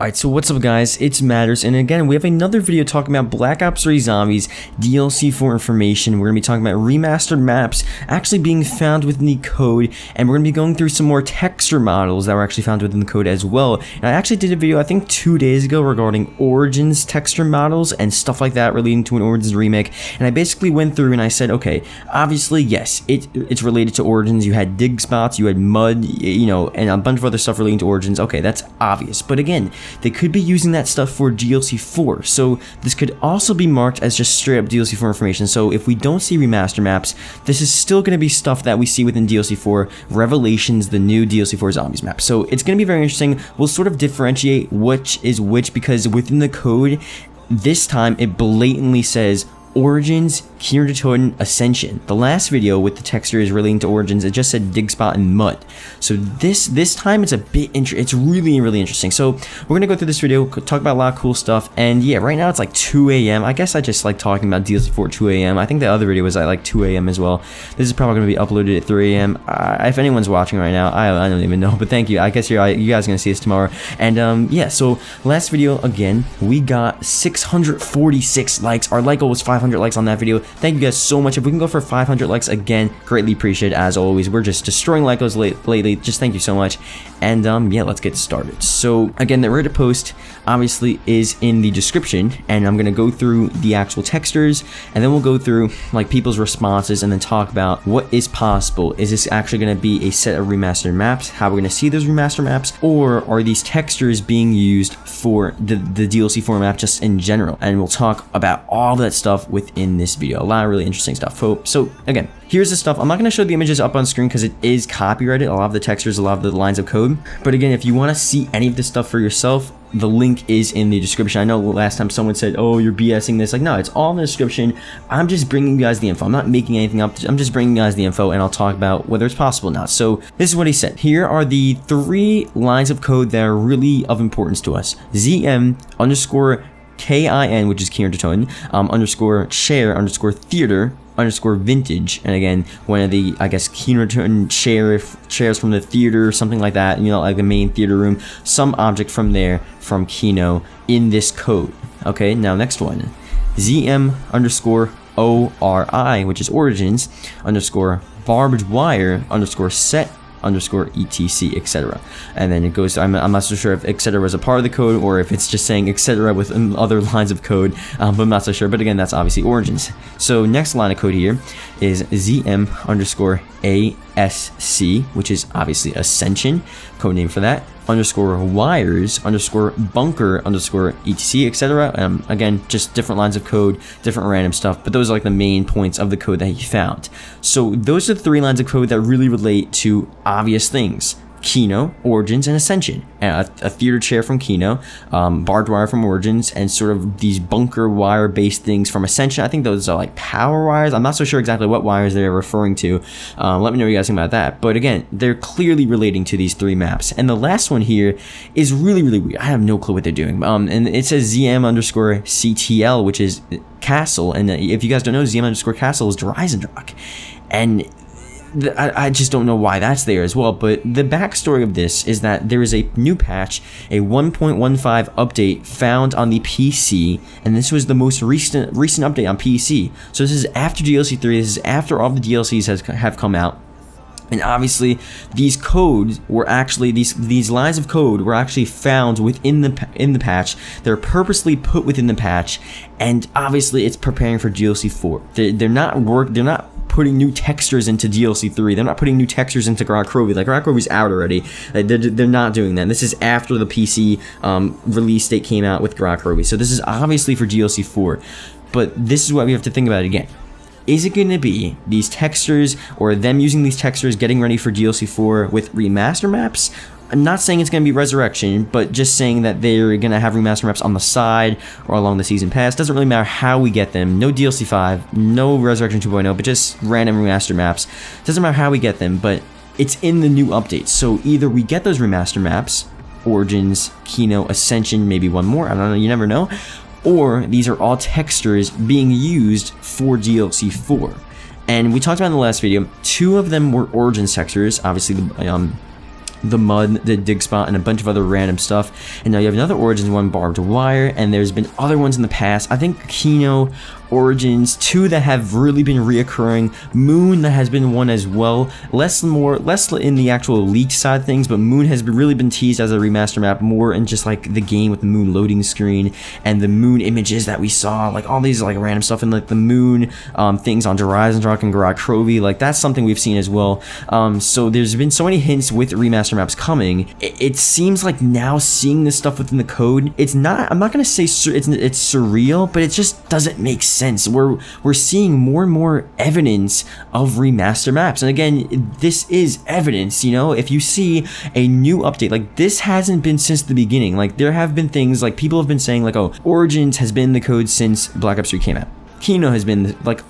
Alright, so what's up guys, it's Matterz, and again, we have another video talking about Black Ops 3 Zombies DLC 4 information. We're going to be talking about remastered maps actually being found within the code, and we're going to be going through some more texture models that were actually found within the code as well. And I actually did a video, I think 2 days ago, regarding Origins texture models and stuff like that relating to an Origins remake, and I basically went through and I said, okay, obviously, yes, it's related to Origins. You had dig spots, you had mud, you know, and a bunch of other stuff relating to Origins. Okay, that's obvious, but again, they could be using that stuff for DLC 4, so this could also be marked as just straight up DLC 4 information. So if we don't see remaster maps, this is still going to be stuff that we see within DLC 4 Revelations, the new DLC 4 Zombies map. So it's going to be very interesting. We'll sort of differentiate which is which, because within the code, this time it blatantly says Origins, Kino Der Toten, Ascension. The last video with the textures relating to Origins, it just said dig spot and mud. So this time it's a bit it's really interesting. So we're gonna go through this video, talk about a lot of cool stuff, and yeah, right now it's like 2 a.m. I guess I just like talking about DLC 4 at 2 a.m. I think the other video was at like 2 a.m. as well. This is probably gonna be uploaded at 3 a.m. If anyone's watching right now, I don't even know, but thank you. I guess you guys are gonna see this tomorrow. And yeah, so last video again, we got 646 likes. Our like goal was 500 likes on that video. Thank you guys so much. If we can go for 500 likes again, greatly appreciated. As always, we're just destroying like goals lately. Just thank you so much. And yeah, let's get started. So again, the Reddit post obviously is in the description, and I'm gonna go through the actual textures, and then we'll go through like people's responses, and then talk about what is possible. Is this actually gonna be a set of remastered maps? How we're gonna see those remastered maps, or are these textures being used for the DLC format just in general? And we'll talk about all that stuff within this video. A lot of really interesting stuff. So again, here's the stuff. I'm not going to show the images up on screen because it is copyrighted, a lot of the textures, a lot of the lines of code. But again, if you want to see any of this stuff for yourself, the link is in the description. I know last time someone said, oh, you're BSing this. Like, no, it's all in the description. I'm just bringing you guys the info. I'm not making anything up. I'm just bringing you guys the info, and I'll talk about whether it's possible or not. So this is what he said. Here are the 3 lines of code that are really of importance to us. ZM underscore KIN, which is Kino Der Toten, underscore share underscore theater underscore vintage, and again, one of the, I guess, Kino Der Toten shares from the theater or something like that, you know, like the main theater room, some object from there, from Kino, in this code. Okay, now next one, ZM underscore ORI, which is Origins, underscore barbed wire underscore set underscore etc, etc. And then it goes to, I'm not so sure if etc was a part of the code, or if it's just saying etc with other lines of code, but I'm not so sure. But again, that's obviously Origins. So next line of code here is ZM underscore ASC, which is obviously Ascension, code name for that, underscore wires underscore bunker underscore etc, etc. Again, just different lines of code, different random stuff, but those are like the main points of the code that he found. So those are the 3 lines of code that really relate to obvious things: Kino, Origins, and Ascension. A theater chair from Kino, barbed wire from Origins, and sort of these bunker wire based things from Ascension. I think those are like power wires. I'm not so sure exactly what wires they're referring to. Let me know what you guys think about that. But again, they're clearly relating to these 3 maps. And the last one here is really weird. I have no clue what they're doing. And it says ZM underscore CTL, which is Castle. And if you guys don't know, ZM underscore Castle is Dreisendrach. And I just don't know why that's there as well. But the backstory of this is that there is a new patch, a 1.15 update found on the PC, and this was the most recent update on PC. So this is after DLC 3. This is after all the DLCs have come out. And obviously, these codes were actually, these lines of code were actually found within the patch. They're purposely put within the patch, and obviously, it's preparing for DLC 4. They're not putting new textures into DLC 3. They're not putting new textures into Grok Krovi. Like, Grok Krovi's out already. They're not doing that. This is after the PC release date came out with Grok Krovi. So this is obviously for DLC 4. But this is what we have to think about again. Is it going to be these textures, or them using these textures getting ready for DLC 4 with remaster maps? I'm not saying it's going to be Resurrection, but just saying that they're going to have remaster maps on the side or along the season pass. Doesn't really matter how we get them. No DLC 5, no Resurrection 2.0, but just random remaster maps. Doesn't matter how we get them, but it's in the new updates. So either we get those remaster maps, Origins, Kino, Ascension, maybe one more, I don't know, you never know, or these are all textures being used for DLC 4. And we talked about in the last video, 2 of them were Origins textures, obviously the the mud, the dig spot, and a bunch of other random stuff. And now you have another Origins one, barbed wire, and there's been other ones in the past. I think Kino, Origins, 2 that have really been reoccurring. Moon that has been one as well. Less in the actual leaked side of things, but Moon has really been teased as a remaster map, more in just like the game with the Moon loading screen and the Moon images that we saw, like all these like random stuff, and like the Moon things on Horizon Rock and Garage Crovy. Like that's something we've seen as well. So there's been so many hints with remaster maps coming. It seems like now seeing this stuff within the code, it's not, I'm not gonna say it's surreal, but it just doesn't make sense. We're seeing more and more evidence of remaster maps, and again, this is evidence. You know, if you see a new update, like this hasn't been since the beginning. Like there have been things like people have been saying like, oh, Origins has been in the code since Black Ops 3 came out. Kino has been like,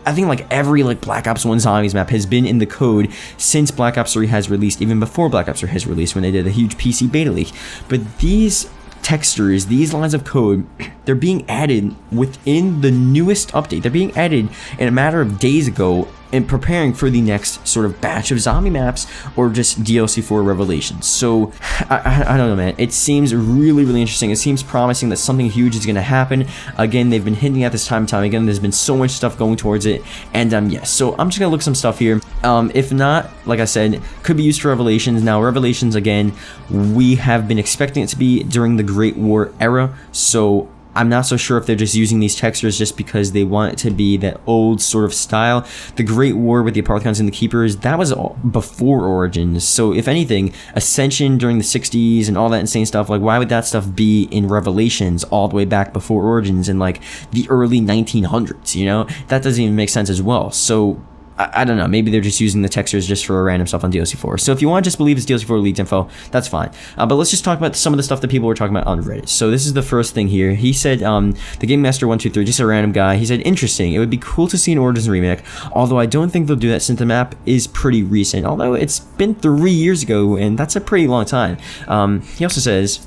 I think like every like Black Ops 1 Zombies map has been in the code since Black Ops 3 has released, even before Black Ops 3 has released when they did a huge PC beta leak. But these textures, these lines of code, they're being added within the newest update. They're being added in a matter of days ago and preparing for the next sort of batch of zombie maps or just DLC 4 revelations. So I don't know, man. It seems really, really interesting. It seems promising that something huge is going to happen. Again, they've been hinting at this time and time again. There's been so much stuff going towards it. And yes, so I'm just going to look some stuff here. If not, like I said, could be used for revelations. Now, revelations, again, we have been expecting it to be during the Great War era. So I'm not so sure if they're just using these textures just because they want it to be that old sort of style. The Great War with the Aparthicons and the Keepers, that was all before Origins. So if anything, Ascension during the 60s and all that insane stuff, like why would that stuff be in Revelations all the way back before Origins in like the early 1900s, you know? That doesn't even make sense as well. So I don't know, maybe they're just using the textures just for random stuff on DLC 4. So if you want to just believe it's DLC 4 leaked info, that's fine. But let's just talk about some of the stuff that people were talking about on Reddit. So this is the first thing here. He said, the Game Master 123, just a random guy, he said, interesting, it would be cool to see an Origins remake, although I don't think they'll do that since the map is pretty recent, although it's been 3 years ago, and that's a pretty long time. He also says,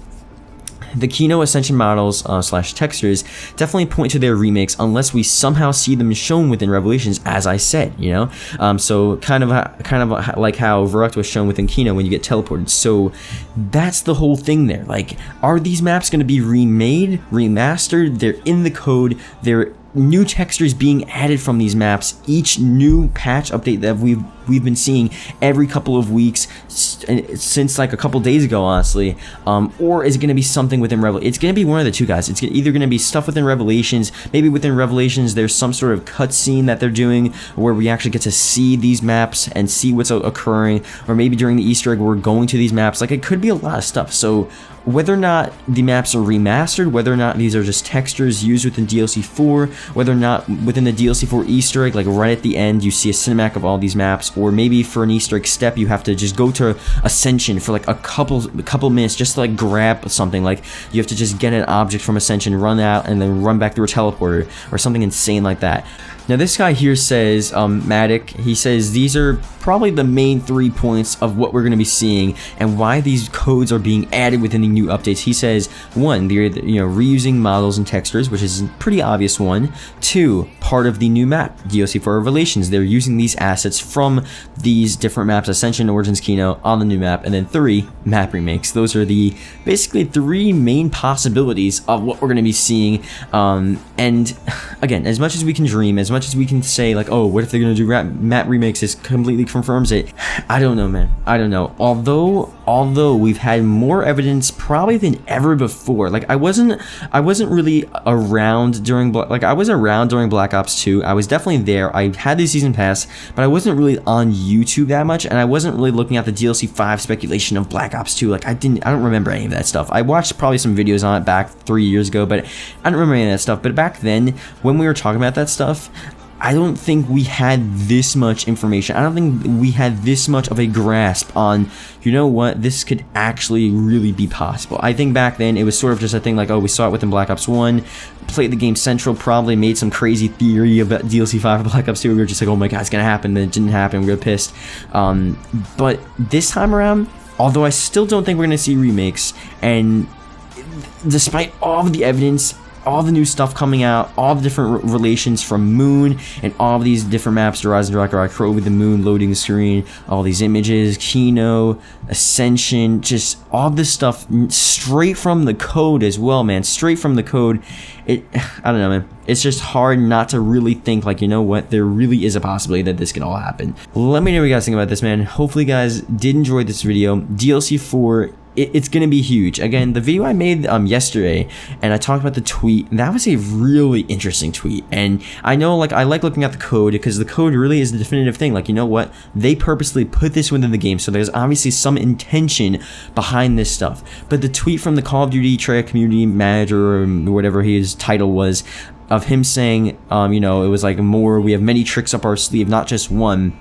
the Kino Ascension models slash textures definitely point to their remakes unless we somehow see them shown within Revelations, as I said, you know. So kind of like how Verrückt was shown within Kino when you get teleported. So that's the whole thing there. Like, are these maps going to be remade, remastered? They're in the code. They're new textures being added from these maps. Each new patch update that we've been seeing every couple of weeks since like a couple days ago, honestly. Or is it going to be something within Revelations? It's going to be one of the two, guys. It's either going to be stuff within Revelations. Maybe within Revelations there's some sort of cutscene that they're doing where we actually get to see these maps and see what's occurring, or maybe during the Easter egg we're going to these maps. Like, it could be a lot of stuff. So whether or not the maps are remastered, whether or not these are just textures used within DLC 4, whether or not within the DLC 4 Easter egg, like right at the end, you see a cinematic of all these maps, or maybe for an Easter egg step, you have to just go to Ascension for like a couple minutes just to like grab something. Like, you have to just get an object from Ascension, run out, and then run back through a teleporter, or something insane like that. Now this guy here says, Matterz, he says these are probably the main 3 points of what we're going to be seeing and why these codes are being added within the new updates. He says, 1, they're reusing models and textures, which is a pretty obvious one. 2, part of the new map, DLC 4 Revelations. They're using these assets from these different maps, Ascension, Origins, Kino, on the new map. And then 3, map remakes. Those are the basically 3 main possibilities of what we're going to be seeing. And again, as much as we can dream, as much as we can say like, oh, what if they're going to do map remakes, this completely confirms it. I don't know, man. I don't know. Although we've had more evidence probably than ever before. Like, I wasn't really around during I was around during Black Ops 2. I was definitely there. I had the season pass, but I wasn't really on YouTube that much, and I wasn't really looking at the DLC 5 speculation of Black Ops 2. Like, I don't remember any of that stuff. I watched probably some videos on it back 3 years ago, but I don't remember any of that stuff. But back then, when we were talking about that stuff, I don't think we had this much information. I don't think we had this much of a grasp on, you know what, this could actually really be possible. I think back then it was sort of just a thing like, oh, we saw it within Black Ops 1, played the game Central, probably made some crazy theory about DLC 5 of Black Ops 2. We were just like, oh my god, it's gonna happen. Then it didn't happen. We were pissed. But this time around, although I still don't think we're gonna see remakes, and despite all of the evidence all the new stuff coming out, all the different relations from Moon, and all these different maps, Horizon, Rock, Crow with the Moon loading screen, all these images, Kino, Ascension, just all this stuff straight from the code as well, man, straight from the code. I don't know, man. It's just hard not to really think like, you know what, there really is a possibility that this could all happen. Let me know what you guys think about this, man. Hopefully you guys did enjoy this video. DLC 4, it's gonna be huge. Again, the video I made yesterday, and I talked about the tweet, that was a really interesting tweet. And I know, like, I like looking at the code because the code really is the definitive thing. Like, you know what, they purposely put this within the game, so there's obviously some intention behind this stuff. But the tweet from the Call of Duty Treyarch community manager, or whatever his title was, of him saying, you know, it was like we have many tricks up our sleeve, not just one.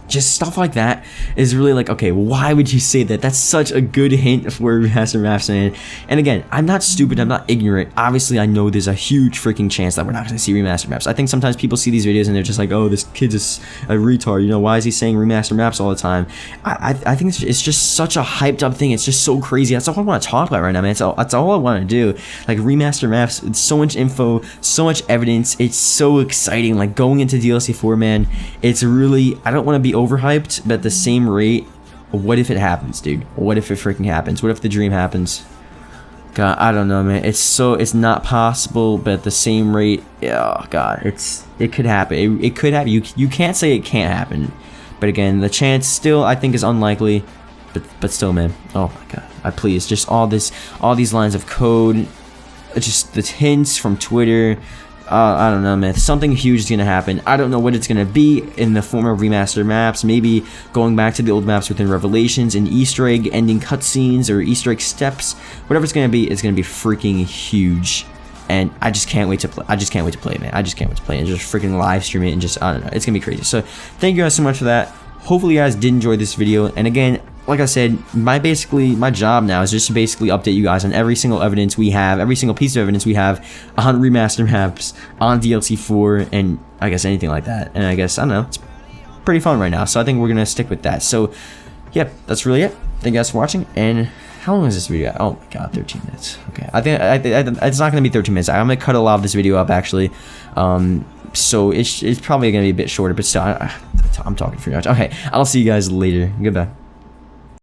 Just stuff like that is really like, okay, why would you say that? That's such a good hint for remastered maps, man. And again, I'm not stupid, I'm not ignorant. Obviously, I know there's a huge freaking chance that we're not going to see remastered maps. I think sometimes people see these videos and they're just like, oh, this kid's a retard. You know, why is he saying remastered maps all the time? I think it's just such a hyped up thing. It's just so crazy. That's all I want to talk about right now, man. That's all I want to do. Like, remastered maps, it's so much info, so much evidence. It's so exciting. Like, going into DLC 4, man, it's really, I don't want to be overhyped, but at the same rate, what if it happens, dude? What if it freaking happens? What if the dream happens? God, I don't know, man. It's not possible, but at the same rate, oh god, it could happen. It could happen. You can't say it can't happen, but again, the chance still I think is unlikely. But still, man. Oh my god, please, just all these lines of code, just the hints from Twitter. I don't know, man. Something huge is going to happen. I don't know what it's going to be in the form of remastered maps. Maybe going back to the old maps within Revelations and Easter egg ending cutscenes or Easter egg steps. Whatever it's going to be, it's going to be freaking huge. And I just can't wait to play. I just can't wait to play it, man. I just can't wait to play it and just freaking live stream it and just, I don't know. It's going to be crazy. So thank you guys so much for that. Hopefully you guys did enjoy this video. And again, like I said, my job now is just to basically update you guys on every single evidence we have, every single piece of evidence we have on remastered maps, on DLC 4, and I guess anything like that. And I guess, I don't know, it's pretty fun right now, so I think we're going to stick with that. So, yep, that's really it. Thank you guys for watching, and how long is this video? Oh my god, 13 minutes. Okay, I think it's not going to be 13 minutes. I'm going to cut a lot of this video up, actually. So it's probably going to be a bit shorter, but still, I'm talking for you much. Okay, I'll see you guys later. Goodbye.